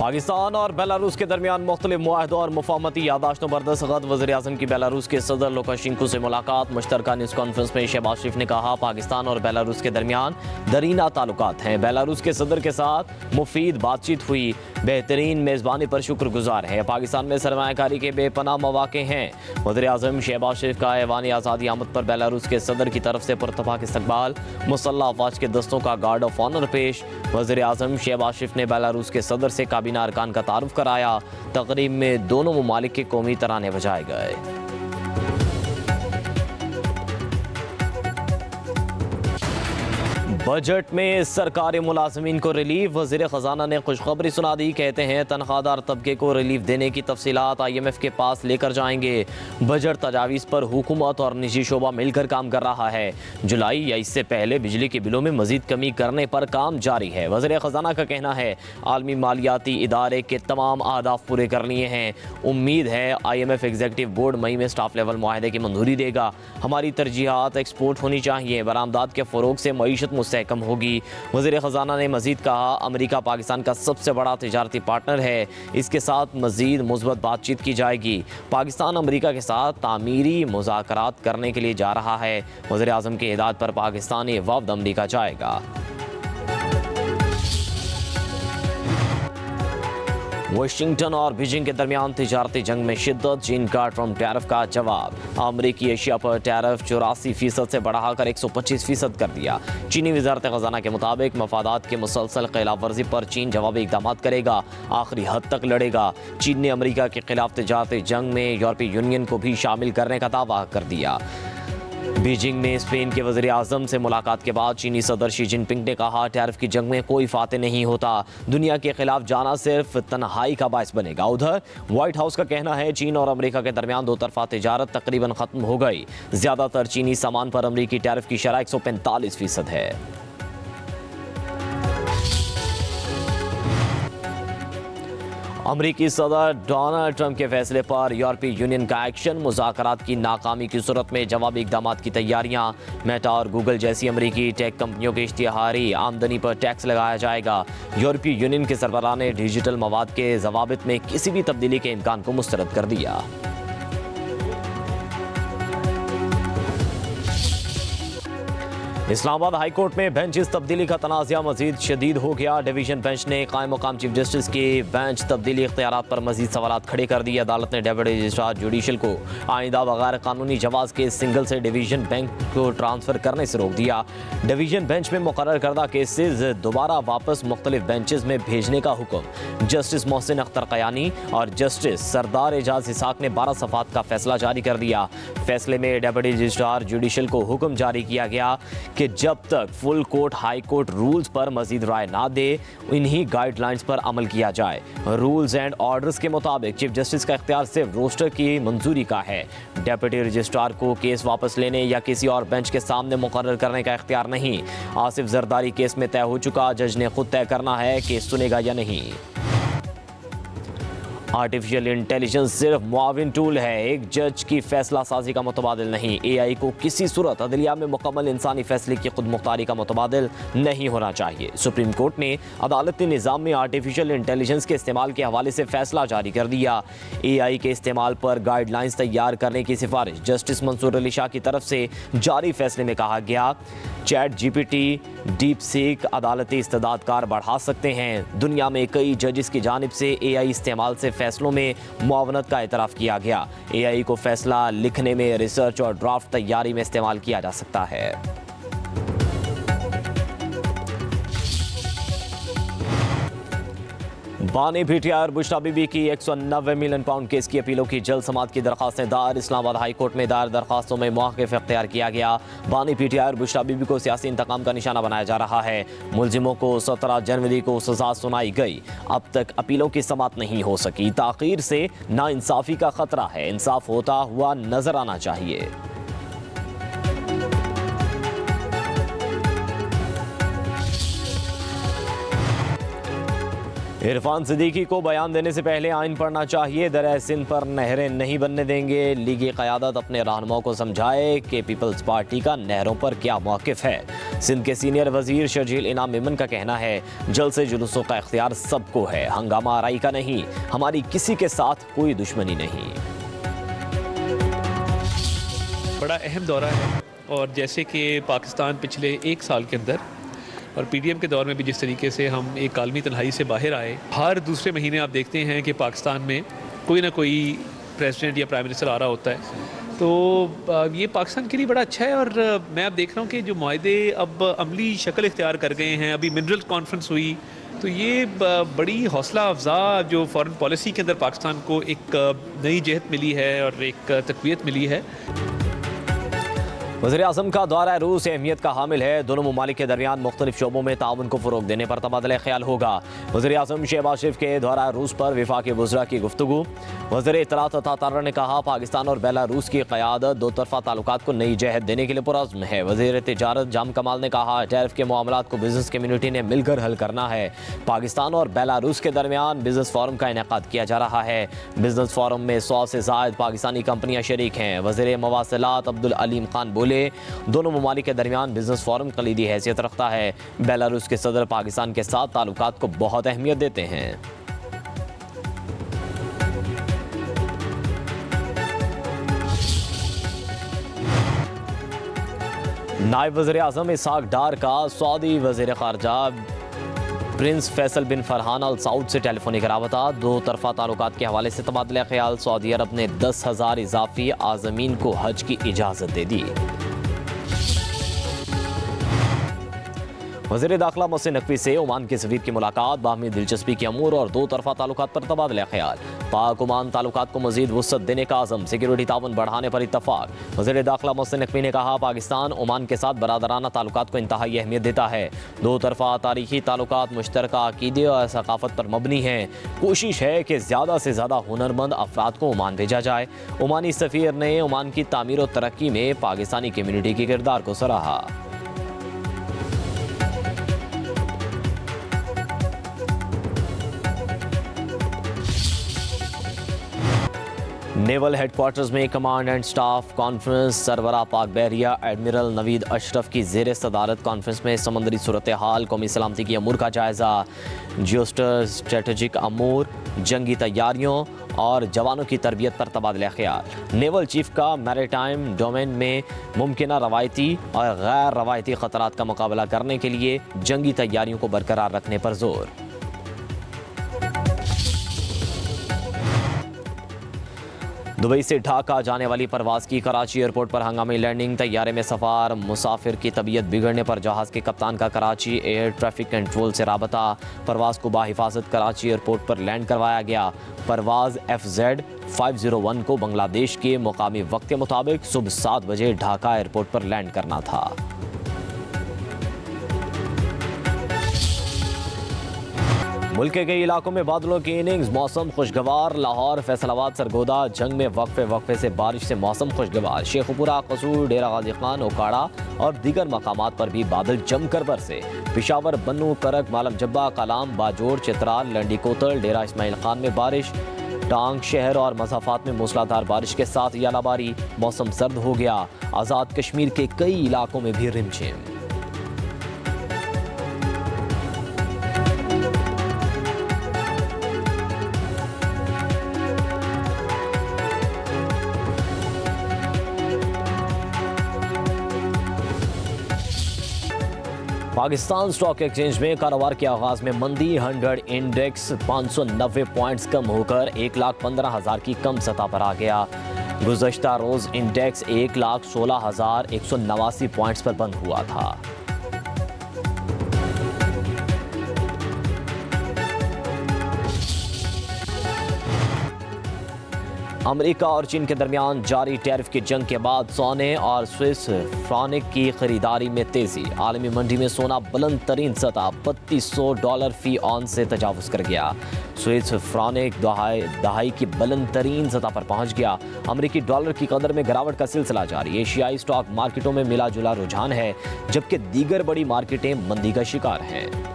पाकिस्तान और बेलारूस के दरमियान मुख्तलिफ मुआहदों और मुफाहमती यादाश्तों पर दस्तखत। वज़ीर-ए-आज़म की बेलारूस के सदर लुकाशेंको से मुलाकात। मुश्तरका न्यूज़ कॉन्फ्रेंस में शहबाज शरीफ ने कहा, पाकिस्तान और बेलारूस के दरमियान दरीना ताल्लुकात हैं। बेलारूस के सदर के साथ मुफीद बातचीत हुई। बेहतरीन मेज़बानी पर शुक्रगुजार है। पाकिस्तान में सरमायाकारी के बेपनाह मौक़े हैं। वज़ीर-ए-आज़म शहबाज शरीफ का ऐवान आज़ादी आमद पर बेलारूस के सदर की तरफ से पुरतफाक इस्तकबाल। मुसल्लह अफवाज के दस्तों का गार्ड ऑफ ऑनर पेश। वज़ीर-ए-आज़म शहबाज शरीफ ने बेलारूस के सदर से काबीना अरकान का तारुफ कराया। तकरीब में दोनों ममालिक के कौमी तराने बजाए गए। बजट में सरकारी मुलाजमीन को रिलीफ। वज़ीर ख़जाना ने खुशखबरी सुना दी। कहते हैं तनख्वाहदार तबके को रिलीफ देने की तफसीलात IMF के पास लेकर जाएंगे। बजट तजावीज़ पर हुकूमत और निजी शोबा मिलकर काम कर रहा है। जुलाई या इससे पहले बिजली के बिलों में मजीद कमी करने पर काम जारी है। वज़ीर ख़जाना का कहना है आलमी मालियाती इदारे के तमाम अहदाफ पूरे कर लिए हैं। उम्मीद है IMF एग्जीक्यूटिव बोर्ड मई में स्टाफ लेवल मुआहदे की मंजूरी देगा। हमारी तरजीहात एक्सपोर्ट होनी चाहिए। बरामदात के फ़रोग से मईशत कम होगी। वज़ीर ख़जाना ने मज़ीद कहा, अमेरिका पाकिस्तान का सबसे बड़ा तिजारती पार्टनर है। इसके साथ मज़ीद मुस्बत बातचीत की जाएगी। पाकिस्तान अमेरिका के साथ तामीरी मुज़ाकरात करने के लिए जा रहा है। वज़ीर आज़म की हिदायत पर पाकिस्तानी वफ़द अमेरिका जाएगा। वाशिंगटन और बीजिंग के दरमियान तिजारती जंग में शिद्दत। चीन का ट्रम्प टैरिफ का जवाब। अमरीकी एशिया पर टैरिफ 84% से बढ़ाकर 125% कर दिया। चीनी वज़ारत ख़जाना के मुताबिक मफादात के मुसलसल खिलाफ वर्जी पर चीन जवाबी इक़दाम करेगा, आखिरी हद तक लड़ेगा। चीन ने अमरीका के खिलाफ तिजारती जंग में यूरोपीय यूनियन को भी शामिल करने का दावा कर दिया। बीजिंग में स्पेन के वज़ीर आज़म से मुलाकात के बाद चीनी सदर शी जिनपिंग ने कहा, टैरिफ की जंग में कोई फाते नहीं होता। दुनिया के खिलाफ जाना सिर्फ तन्हाई का बायस बनेगा। उधर व्हाइट हाउस का कहना है चीन और अमेरिका के दरमियान दो तरफा तिजारत तकरीबन ख़त्म हो गई। ज़्यादातर चीनी सामान पर अमरीकी टैरिफ की शरह 145% है। अमरीकी सदर डोनाल्ड ट्रंप के फैसले पर यूरोपीय यूनियन का एक्शन। मुज़ाकरात की नाकामी की सूरत में जवाबी इक़दामात की तैयारियां। मेटा और गूगल जैसी अमरीकी टेक कंपनियों की इश्तिहारी आमदनी पर टैक्स लगाया जाएगा। यूरोपीय यूनियन के सरबराह ने डिजिटल मवाद के ज़वाबित में किसी भी तब्दीली के इम्कान को मुस्तरद कर दिया। इस्लामाबाद हाई कोर्ट में बेंचेस तब्दीली का तनाज़ा मजीद शदीद हो गया। डिवीजन बेंच ने कायम मुकाम चीफ जस्टिस की बेंच तब्दीली इख्तियारात पर मजीद सवालात खड़े कर दिए। अदालत ने डेप्यूटी रजिस्ट्रार जुडिशल को आइंदा बगैर कानूनी जवाज़ के सिंगल से डिवीजन बेंच को ट्रांसफ़र करने से रोक दिया। डिवीजन बेंच में मुकर्रर करदा केसेज दोबारा वापस मुख्तलिफ बेंचेस में भेजने का हुक्म। जस्टिस मोहसिन अख्तर कयानी और जस्टिस सरदार एजाज इसाक ने 12 सफ़ात का फैसला जारी कर दिया। फैसले में डेप्यूटी रजिस्ट्रार जुडिशल को हुक्म जारी किया गया कि जब तक full court high court rules पर मजीद राय ना दे, इन्हीं गाइडलाइंस पर अमल किया जाए। रूल्स एंड ऑर्डर्स के मुताबिक चीफ जस्टिस का इख्तियार सिर्फ रोस्टर की मंजूरी का है। डेप्यूटी रजिस्ट्रार को केस वापस लेने या किसी और बेंच के सामने मुकर्रर करने का इख्तियार नहीं। आसिफ जरदारी केस में तय हो चुका, जज ने खुद तय करना है केस सुनेगा या नहीं। आर्टिफिशियल इंटेलिजेंस सिर्फ मुआविन टूल है, एक जज की फैसला साजी का मुतबादिल नहीं। AI को किसी सूरत अदलिया में मुकम्मल इंसानी फैसले की खुद मुख्तारी का मुतबादिल नहीं होना चाहिए। सुप्रीम कोर्ट ने अदालती निज़ाम में आर्टिफिशियल इंटेलिजेंस के इस्तेमाल के हवाले से फैसला जारी कर दिया। AI के इस्तेमाल पर गाइडलाइंस तैयार करने की सिफारिश जस्टिस मंसूर अली शाह की तरफ से जारी फैसले में कहा गया। ChatGPT, DeepSeek अदालती इस्तेदादकार बढ़ा सकते हैं। दुनिया में कई जजेस की जानिब से AI इस्तेमाल से फैसलों में मुआवनत का एतराफ़ किया गया। AI को फैसला लिखने में, रिसर्च और ड्राफ्ट तैयारी में इस्तेमाल किया जा सकता है। बानी PTI और बुशरा बीबी की 190 मिलियन पाउंड केस की अपीलों की जल्द समाअत की दरख्वास्तें दायर। इस्लामाबाद हाई कोर्ट में दायर दरख्वास्तों में मौक़िफ़ इख्तियार किया गया। बानी PTI और बुशरा बीबी को सियासी इंतकाम का निशाना बनाया जा रहा है। मुलजिमों को 17 जनवरी को सजा सुनाई गई। अब तक अपीलों की समाअत नहीं हो सकी। ताख़ीर से नाइंसाफ़ी का खतरा है। इंसाफ होता हुआ नजर आना चाहिए। इरफान सिद्दीकी को बयान देने से पहले आइन पढ़ना चाहिए। दरिया सिंध पर नहरें नहीं बनने देंगे। लीगी क़यादत अपने रहनुमाओं को समझाए कि पीपल्स पार्टी का नहरों पर क्या मौक़िफ़ है। सिंध के सीनियर वजीर शर्जील इनाम मेमन का कहना है, जलसे जुलूसों का इख्तियार सबको है, हंगामा आराई का नहीं। हमारी किसी के साथ कोई दुश्मनी नहीं। बड़ा अहम दौरा है और जैसे कि पाकिस्तान पिछले एक साल के अंदर और पीडीएम के दौर में भी जिस तरीके से हम एक आलमी तन्हाई से बाहर आए, हर दूसरे महीने आप देखते हैं कि पाकिस्तान में कोई ना कोई प्रेसिडेंट या प्राइम मिनिस्टर आ रहा होता है। तो ये पाकिस्तान के लिए बड़ा अच्छा है। और मैं अब देख रहा हूँ कि जो मुआहदे अब अमली शक्ल इख्तियार कर गए हैं। अभी मिनरल कॉन्फ्रेंस हुई तो ये बड़ी हौसला अफजा जो फॉरेन पॉलिसी के अंदर पाकिस्तान को एक नई जहत मिली है और एक तक़वियत मिली है। वज़ीर-ए-आज़म का दौरा रूस अहमियत का हामिल है। दोनों ममालिक के दरमियान मुख्तलिफ शोबों में ताउन को फ़रोग़ देने पर तबादला ख्याल होगा। वज़ीर-ए-आज़म शहबाज शरीफ के दौरा रूस पर वफाकी वज़रा की गुफ्तगू। वज़ीर इत्तलात अता तारा ने कहा, पाकिस्तान और बेलारूस की क़यादत दो तरफ़ा ताल्लुकात को नई जहत देने के लिए पुरज़्म है। वज़ीर तिजारत जाम कमाल ने कहा, टैरिफ के मामलात को बिज़नेस कम्यूनिटी ने मिलकर हल करना है। पाकिस्तान और बेलारूस के दरमियान बिज़नेस फ़ोरम का इनेकाद किया जा रहा है। बिज़नेस फ़ोरम में 100 से ज़ायद पाकिस्तानी कंपनियाँ शरीक हैं। वज़ीर मवासिलात अब्दुल अलीम खान बोले, दोनों ममालिक के दरमियान बिजनेस फोरम कलीदी हैसियत रखता है। बेलारूस के सदर पाकिस्तान के साथ ताल्लुकात को बहुत अहमियत देते हैं। नायब वज़ीर आज़म इसहाक डार का सऊदी वज़ीर ख़ारजा प्रिंस फैसल बिन फरहान अल सऊद से टेलीफोनिक राबता। दो तरफा ताल्लुकात के हवाले से तबादला ख्याल। सऊदी अरब ने 10,000 इजाफी आज़मीन को हज की इजाज़त दे दी। वज़ीर दाखिला मोहसिन नकवी से ओमान के सफीर की मुलाकात। बाहमी दिलचस्पी के अमूर और दो तरफा ताल्लुकात पर तबादला ख्याल। पाक ओमान ताल्लुकात को मज़ीद वुसअत देने का आज़म। सिक्योरिटी ताउन बढ़ाने पर इत्तफाक। वज़ीर दाखिला मोहसिन नकवी ने कहा, पाकिस्तान ओमान के साथ बरादराना ताल्लुकात को इंतहाई अहमियत देता है। दो तरफा तारीखी ताल्लुकात मुश्तरका अक़ीदे और सकाफ़त पर मबनी हैं। कोशिश है कि ज़्यादा से ज़्यादा हुनरमंद अफराद को ओमान भेजा जाए। ओमानी सफ़ीर ने ओमान की तामीर और तरक्की में पाकिस्तानी कम्यूनिटी के किरदार को सराहा। नेवल हेडक्वार्टर्स में कमांड एंड स्टाफ कॉन्फ्रेंस। सरवरा पाक बहरिया एडमिरल नवीद अशरफ की ज़ेर सदारत कॉन्फ्रेंस में समंदरी सूरत हाल, कौमी सलामती की अमूर का जायज़ा, जियोस्टर स्ट्रेटजिक अमूर, जंगी तैयारियों और जवानों की तरबियत पर तबादला ख्याल। नेवल चीफ का मैरीटाइम डोमेन में मुमकिन रवायती और गैर रवायती ख़तरात का मुकाबला करने के लिए जंगी तैयारियों को बरकरार रखने पर जोर। दुबई से ढाका जाने वाली परवाज़ की कराची एयरपोर्ट पर हंगामी लैंडिंग। तैयारे में सफ़ार मुसाफिर की तबीयत बिगड़ने पर जहाज़ के कप्तान का कराची एयर ट्रैफिक कंट्रोल से राबता। परवाज़ को बाहिफाजत कराची एयरपोर्ट पर लैंड करवाया गया। परवाज़ FZ 501 को बांग्लादेश के मुकामी वक्त के मुताबिक सुबह 7 बजे ढाका एयरपोर्ट पर लैंड करना था। मुल्क के कई इलाकों में बादलों की इनिंग्स। मौसम खुशगवार। लाहौर, फैसलाबाद, सरगोदा, जंग में वक्फे से बारिश से मौसम खुशगवार। शेखुपुरा, कसूर, डेरा गाजी खान, ओकाड़ा और दीगर मकामात पर भी बादल जमकर बरसे। पिशावर, बन्नू, करक, मालम जब्बा, कलाम, बाजोर, चित्राल, लंडी कोतल, डेरा इस्माइल खान में बारिश। टांग शहर और मसाफात में मूसलाधार बारिश के साथ यालाबारी। मौसम सर्द हो गया। आज़ाद कश्मीर के कई इलाकों में भी रिमझिम। पाकिस्तान स्टॉक एक्सचेंज में कारोबार के आगाज में मंदी। 100 इंडेक्स 590 पॉइंट्स कम होकर 1,15,000 की कम सतह पर आ गया। गुज़श्ता रोज इंडेक्स 1,16,189 पॉइंट्स पर बंद हुआ था। अमेरिका और चीन के दरमियान जारी टैरिफ की जंग के बाद सोने और स्विस फ्रांक की खरीदारी में तेजी। आलमी मंडी में सोना बुलंद तरीन सतह $3200 फी ऑन से तजावुज कर गया। स्विस फ्रांक दहाई की बुलंद तरीन सतह पर पहुंच गया। अमेरिकी डॉलर की कदर में गिरावट का सिलसिला जारी। एशियाई स्टॉक मार्केटों में मिला जुला रुझान है, जबकि दीगर बड़ी मार्केटें मंदी का शिकार हैं।